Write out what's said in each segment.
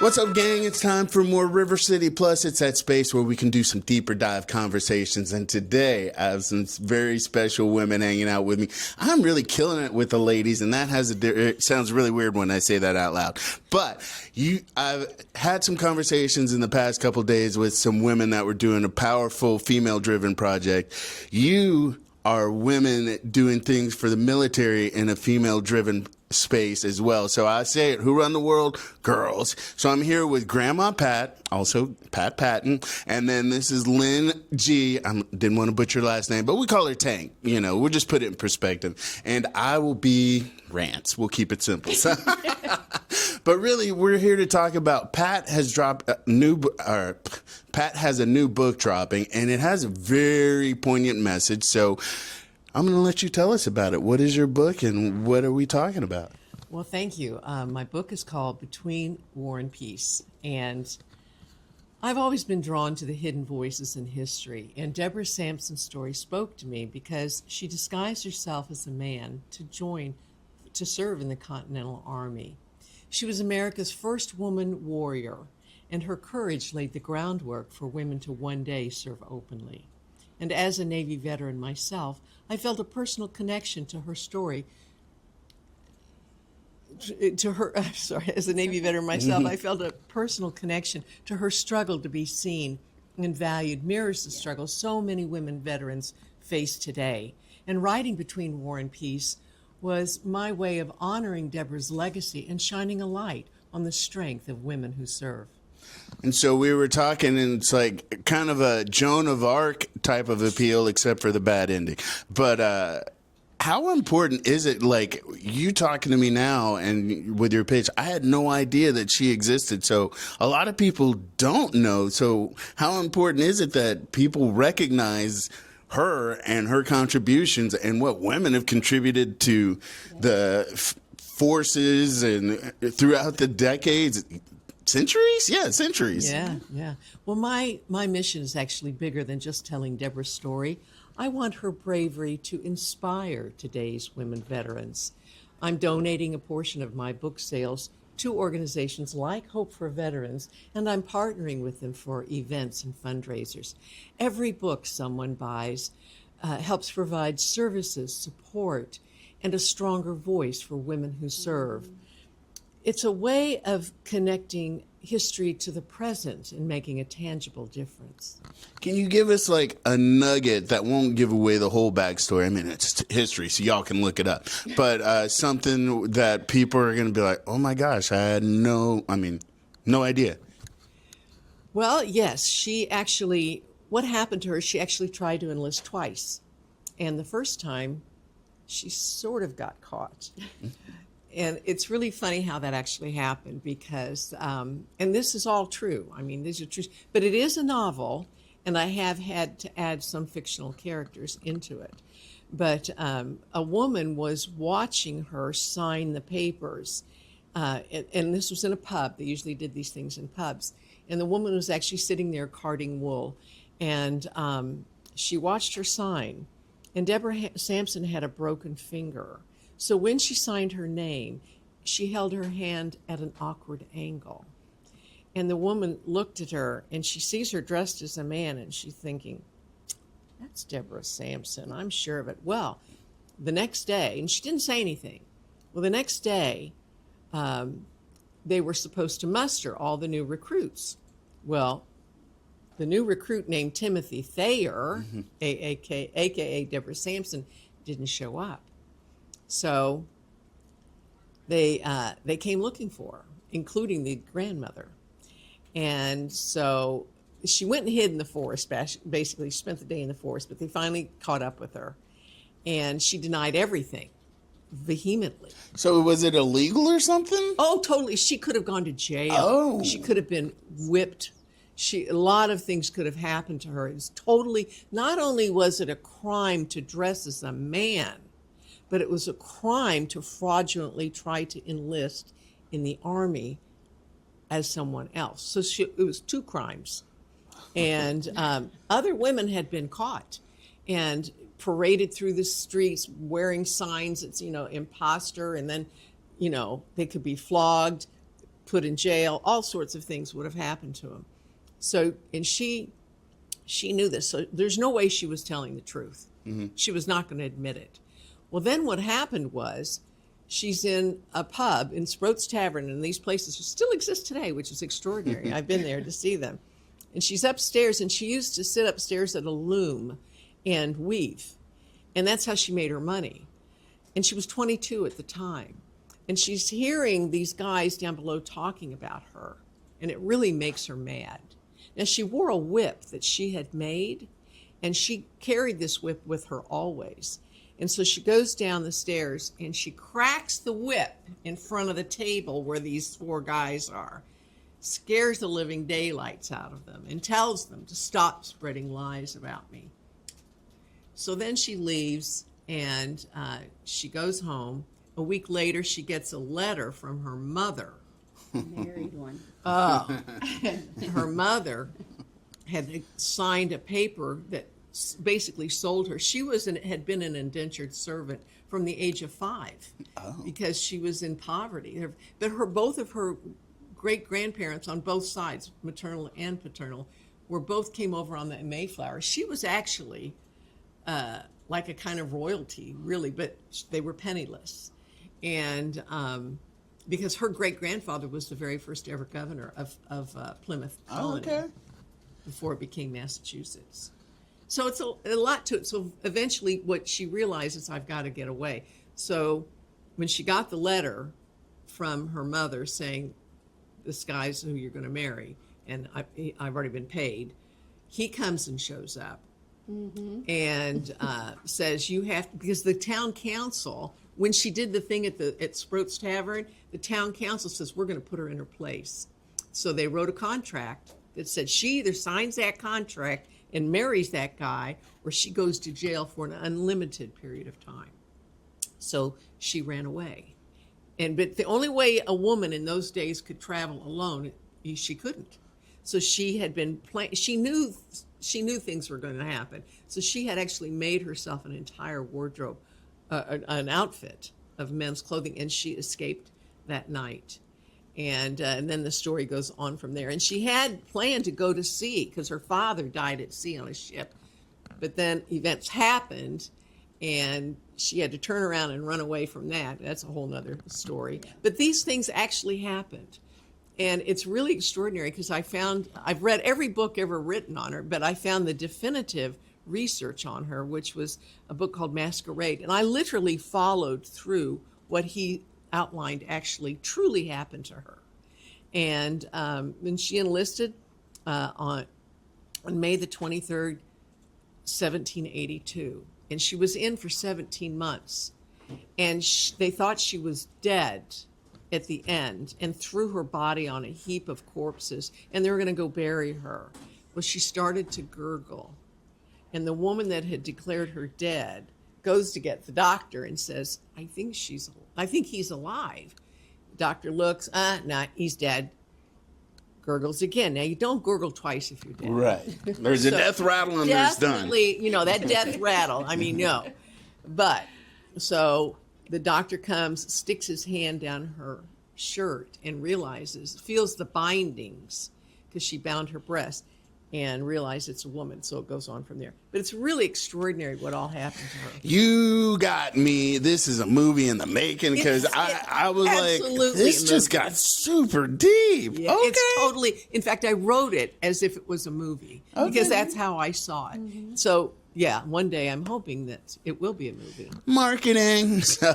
What's up, gang? It's time for more River City Plus. It's that space where we can do some deeper dive conversations. And today, I have some very special women hanging out with me. I'm really killing it with the ladies, and that it sounds really weird when I say that out loud. But I've had some conversations in the past couple days with some women that were doing a powerful female-driven project. You are women doing things for the military in a female-driven space as well. So I say it, who run the world? Girls. So I'm here with Grandma Pat, also Pat Patten, and then this is Lynn G. I didn't want to butcher her last name, but we call her Tank. You know, we'll just put it in perspective. And I will be Rants. We'll keep it simple. So, but really, we're here to talk about Pat has a new book dropping, and it has a very poignant message. So I'm going to let you tell us about it. What is your book, and what are we talking about? Well, thank you. My book is called Between War and Peace, and I've always been drawn to the hidden voices in history, and Deborah Sampson's story spoke to me because she disguised herself as a man to serve in the Continental Army. She was America's first woman warrior, and her courage laid the groundwork for women to one day serve openly. And as a Navy veteran myself, I felt a personal connection to her story. As a Navy veteran myself, I felt a personal connection to her struggle to be seen and valued, mirrors the struggle so many women veterans face today. And writing Between War and Peace was my way of honoring Deborah's legacy and shining a light on the strength of women who serve. And so we were talking, and it's like kind of a Joan of Arc type of appeal, except for the bad ending. But how important is it, like, you talking to me now and with your pitch, I had no idea that she existed. So a lot of people don't know. So how important is it that people recognize her and her contributions and what women have contributed to the forces and throughout the decades? Centuries? Yeah, centuries. Yeah. Well, my mission is actually bigger than just telling Deborah's story. I want her bravery to inspire today's women veterans. I'm donating a portion of my book sales to organizations like Hope for Veterans, and I'm partnering with them for events and fundraisers. Every book someone buys helps provide services, support, and a stronger voice for women who serve. It's a way of connecting history to the present and making a tangible difference. Can you give us like a nugget that won't give away the whole backstory? I mean, it's history, so y'all can look it up. But something that people are going to be like, oh my gosh, I had no idea. Well, yes, what happened to her, she actually tried to enlist twice. And the first time, she sort of got caught. And it's really funny how that actually happened because, and this is all true. I mean, these are true, but it is a novel, and I have had to add some fictional characters into it. But a woman was watching her sign the papers, and this was in a pub. They usually did these things in pubs. And the woman was actually sitting there carding wool, and she watched her sign. And Deborah Sampson had a broken finger. So when she signed her name, she held her hand at an awkward angle. And the woman looked at her, and she sees her dressed as a man, and she's thinking, that's Deborah Sampson, I'm sure of it. Well, the next day, and she didn't say anything. Well, the next day, they were supposed to muster all the new recruits. Well, the new recruit named Timothy Thayer, a.k.a. Deborah Sampson, didn't show up. So they came looking for her, including the grandmother. And so she went and hid in the forest, basically spent the day in the forest, but they finally caught up with her. And she denied everything vehemently. So was it illegal or something? Oh, totally. She could have gone to jail. Oh. She could have been whipped. A lot of things could have happened to her. It's totally, not only was it a crime to dress as a man, but it was a crime to fraudulently try to enlist in the Army as someone else. So it was two crimes. And other women had been caught and paraded through the streets wearing signs that's, imposter, and then, they could be flogged. put in jail. All sorts of things would have happened to him. So, and she knew this. So there's no way she was telling the truth. She was not going to admit it. Well, then what happened was she's in a pub in Sproat's Tavern, and these places still exist today, which is extraordinary. I've been there to see them. And she's upstairs, and she used to sit upstairs at a loom and weave. And that's how she made her money. And she was 22 at the time. And she's hearing these guys down below talking about her, and it really makes her mad. Now, she wore a whip that she had made, and she carried this whip with her always. And so she goes down the stairs, and she cracks the whip in front of the table where these 4 guys are, scares the living daylights out of them, and tells them to stop spreading lies about me. So then she leaves, and she goes home. A week later, she gets a letter from her mother. Married one. Her mother had signed a paper that basically sold her. She had been an indentured servant from the age of 5 because she was in poverty. But both of her great-grandparents on both sides, maternal and paternal, both came over on the Mayflower. She was actually like a kind of royalty, really, but they were penniless. And because her great-grandfather was the very first ever governor of Plymouth Colony before it became Massachusetts. So it's a lot to it. So eventually what she realizes, I've got to get away. So when she got the letter from her mother saying, this guy's who you're going to marry, and I've already been paid, he comes and shows up and says, you have to, because the town council, when she did the thing at Sproat's Tavern, the town council says, we're going to put her in her place. So they wrote a contract that said she either signs that contract and marries that guy, or she goes to jail for an unlimited period of time. So she ran away. But the only way a woman in those days could travel alone, she couldn't. So she had been she knew things were going to happen. So she had actually made herself an entire wardrobe, an outfit of men's clothing, and she escaped that night. And then the story goes on from there. And she had planned to go to sea because her father died at sea on a ship. But then events happened, and she had to turn around and run away from that. That's a whole nother story. But these things actually happened. And it's really extraordinary because I've read every book ever written on her, but I found the definitive research on her, which was a book called Masquerade. And I literally followed through what he outlined actually truly happened to her. And she enlisted on May the 23rd, 1782. And she was in for 17 months. And they thought she was dead at the end and threw her body on a heap of corpses. And they were going to go bury her. Well, she started to gurgle. And the woman that had declared her dead goes to get the doctor and says, I think he's alive. The doctor looks, nah, he's dead. Gurgles again. Now, you don't gurgle twice if you're dead. Right. There's a death rattle and there's done. Definitely, that death rattle. I mean, no. But, so the doctor comes, sticks his hand down her shirt and feels the bindings because she bound her breast, and realize it's a woman. So it goes on from there. But it's really extraordinary what all happened to her. You got me. This is a movie in the making because I was like, this just got super deep. Yeah, okay. It's totally, in fact, I wrote it as if it was a movie because that's how I saw it. Mm-hmm. So, yeah, one day I'm hoping that it will be a movie. Marketing. So,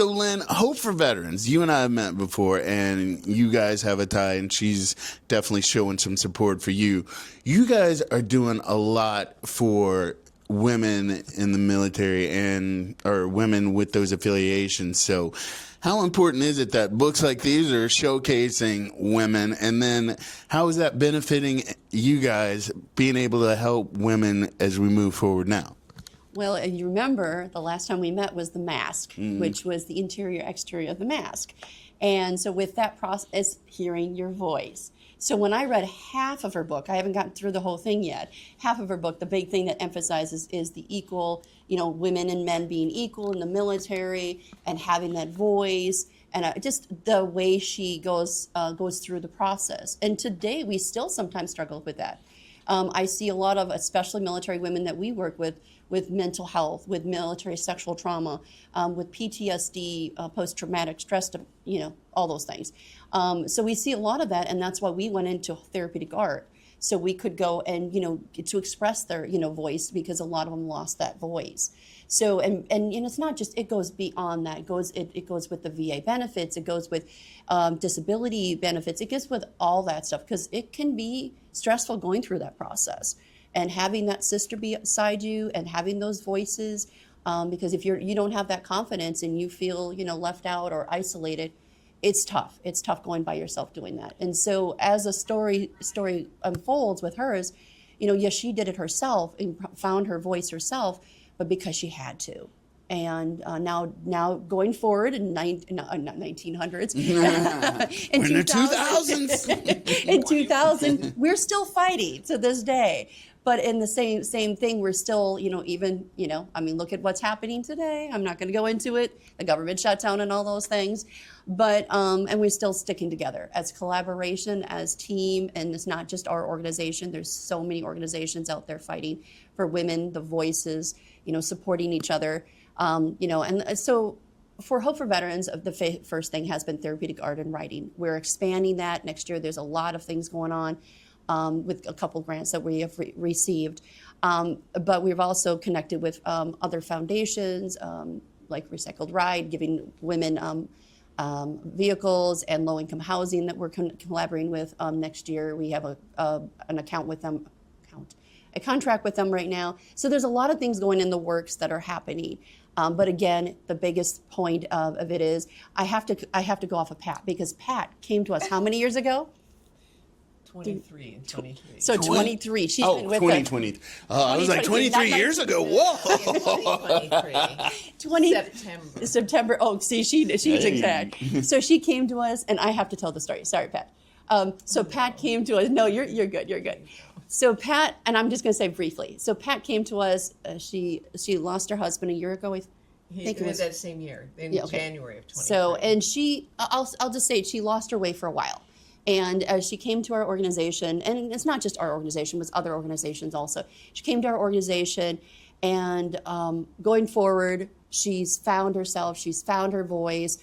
Lynn, Hope for Veterans. You and I have met before, and you guys have a tie, and she's definitely showing some support for you. You guys are doing a lot for women in the military or women with those affiliations. So, how important is it that books like these are showcasing women? And then how is that benefiting you guys being able to help women as we move forward now? Well, and you remember the last time we met was the mask, which was the interior, exterior of the mask. And so with that process, hearing your voice. So when I read half of her book, I haven't gotten through the whole thing yet, half of her book, the big thing that emphasizes is the equal, women and men being equal in the military and having that voice. and just the way she goes through the process. And today we still sometimes struggle with that. I see a lot of, especially military women that we work with mental health, with military sexual trauma, with PTSD, post-traumatic stress, all those things. So we see a lot of that, and that's why we went into therapeutic art. So we could go and, get to express their, voice, because a lot of them lost that voice. So, and it's not just, it goes beyond that. It goes with the VA benefits. It goes with disability benefits. It goes with all that stuff, because it can be stressful going through that process. And having that sister beside you and having those voices, because if you don't have that confidence and you feel, left out or isolated, it's tough. It's tough going by yourself doing that. And so as a story unfolds with hers, yes, she did it herself and found her voice herself, but because she had to. And now going forward in not 1900s, in 2000s, in 2000, we're still fighting to this day. But in the same thing, we're still, look at what's happening today. I'm not going to go into it, the government shutdown and all those things. But, and we're still sticking together as collaboration, as team, and it's not just our organization. There's so many organizations out there fighting for women, the voices, supporting each other. And so for Hope for Veterans, the first thing has been therapeutic art and writing. We're expanding that. Next year, there's a lot of things going on. With a couple grants that we have received. But we've also connected with other foundations, like Recycled Ride, giving women vehicles, and low-income housing that we're collaborating with. Next year, we have an account with them, a contract with them right now. So there's a lot of things going in the works that are happening. But again, the biggest point of it is I have to go off of Pat, because Pat came to us how many years ago? 23 and 23. So 23. She's been with 2020. us. I was like 23 years ago. Whoa. 2023. September. Oh, see, she's exact. So she came to us, and I have to tell the story. Sorry, Pat. So Pat came to us. No, you're good. You're good. So Pat, and I'm just going to say briefly. So Pat came to us. She lost her husband a year ago. I think it was that same year, in January of 2023. So, and I'll just say she lost her way for a while. And she came to our organization, and it's not just our organization, it was other organizations also. She came to our organization, and going forward, she's found herself, she's found her voice.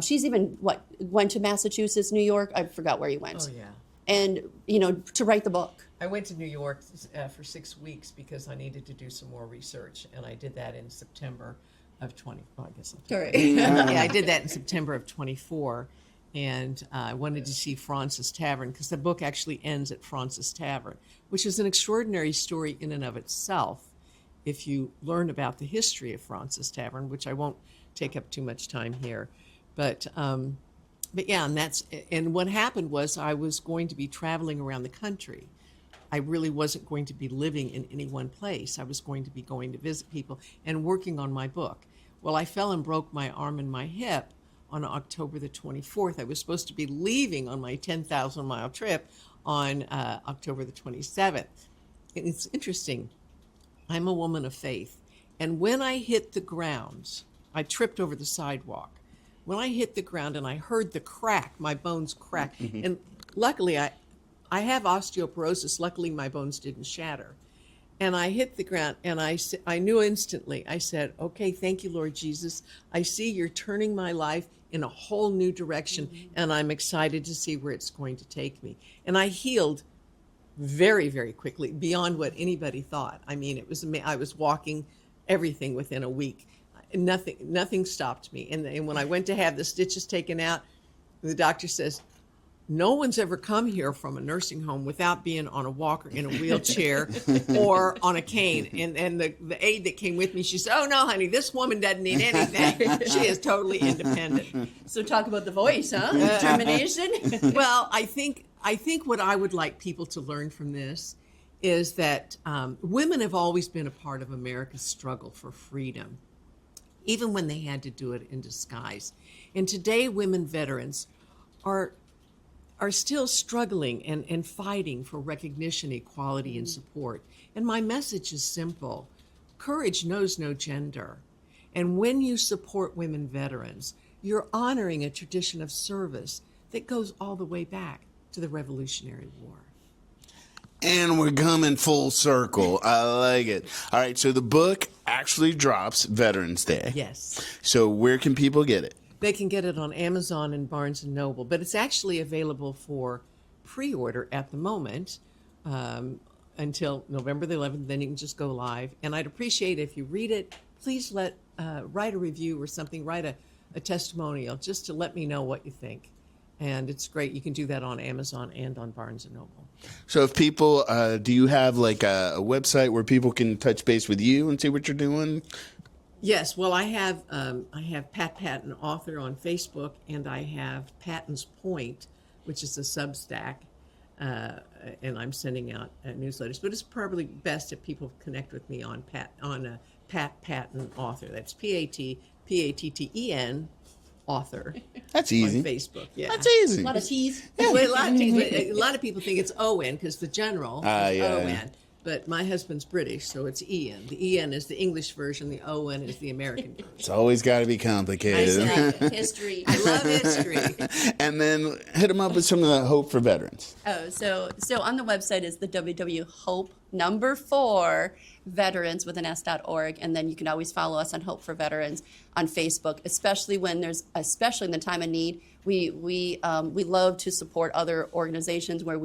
She's even, went to Massachusetts, New York? I forgot where you went. Oh, yeah. And, to write the book. I went to New York for 6 weeks because I needed to do some more research, and I did that in September of 20. Oh, I guess. Sorry. Yeah, I did that in September of 24. And I wanted to see Francis Tavern, because the book actually ends at Francis Tavern, which is an extraordinary story in and of itself if you learn about the history of Francis Tavern, which I won't take up too much time here. But yeah, and what happened was I was going to be traveling around the country. I really wasn't going to be living in any one place. I was going to be going to visit people and working on my book. Well, I fell and broke my arm and my hip on October the 24th. I was supposed to be leaving on my 10,000-mile trip on October the 27th. And it's interesting. I'm a woman of faith. And when I hit the ground, I tripped over the sidewalk. When I hit the ground and I heard the crack, my bones crack. Mm-hmm. And luckily, I have osteoporosis. Luckily, my bones didn't shatter. And I hit the ground, and I knew instantly. I said, okay, thank you, Lord Jesus. I see you're turning my life in a whole new direction, and I'm excited to see where it's going to take me. And I healed very, very quickly, beyond what anybody thought. I mean, I was walking everything within a week. Nothing stopped me. And when I went to have the stitches taken out, the doctor says, no one's ever come here from a nursing home without being on a walker, in a wheelchair, or on a cane. And the aide that came with me, she said, oh, no, honey, this woman doesn't need anything. She is totally independent. So talk about the voice, huh? Determination? Well, I think what I would like people to learn from this is that women have always been a part of America's struggle for freedom, even when they had to do it in disguise. And today, women veterans are still struggling and fighting for recognition, equality, and support. And my message is simple. Courage knows no gender. And when you support women veterans, you're honoring a tradition of service that goes all the way back to the Revolutionary War. And we're coming full circle. I like it. All right, so the book actually drops Veterans Day. Yes. So where can people get it? They can get it on Amazon and Barnes & Noble, but it's actually available for pre-order at the moment until November the 11th. Then you can just go live. And I'd appreciate if you read it. Please write a review or something. Write a testimonial just to let me know what you think. And it's great. You can do that on Amazon and on Barnes & Noble. So if people, do you have like a website where people can touch base with you and see what you're doing? Yes. Well, I have Pat Patten, author, on Facebook, and I have Patten's Point, which is a Substack, and I'm sending out newsletters. But it's probably best if people connect with me on Pat Patten, author. That's Patten, author. That's easy. On Facebook, yeah. That's easy. A lot of T's. Well, a lot of people think it's O-N because the general is O-N. But my husband's British, so it's E-N. The E-N is the English version. The O-N is the American version. It's always got to be complicated. History. I love history. And then hit them up with some of the Hope for Veterans. Oh, so on the website is the www.hope4 veterans with an s.org, and then you can always follow us on Hope for Veterans on Facebook, especially in the time of need. We love to support other organizations where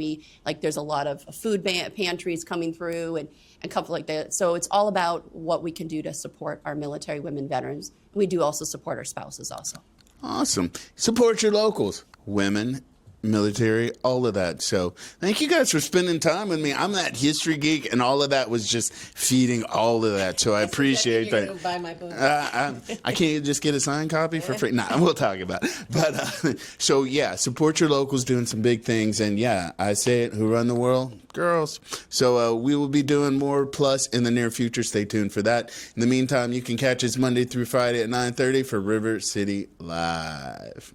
there's a lot of food pantries coming through and stuff like that. So it's all about what we can do to support our military women veterans. We do also support our spouses also. Awesome. Support your locals, women, military, all of that. So thank you guys for spending time with me. I'm that history geek, and all of that was just feeding all of that. So I appreciate that. You're gonna buy my book. I can't just get a signed copy for free. Nah, we'll talk about it. But so yeah, support your locals doing some big things. And yeah, I say it, who run the world? Girls. So we will be doing more Plus in the near future. Stay tuned for that. In the meantime, you can catch us Monday through Friday at 9:30 for River City Live.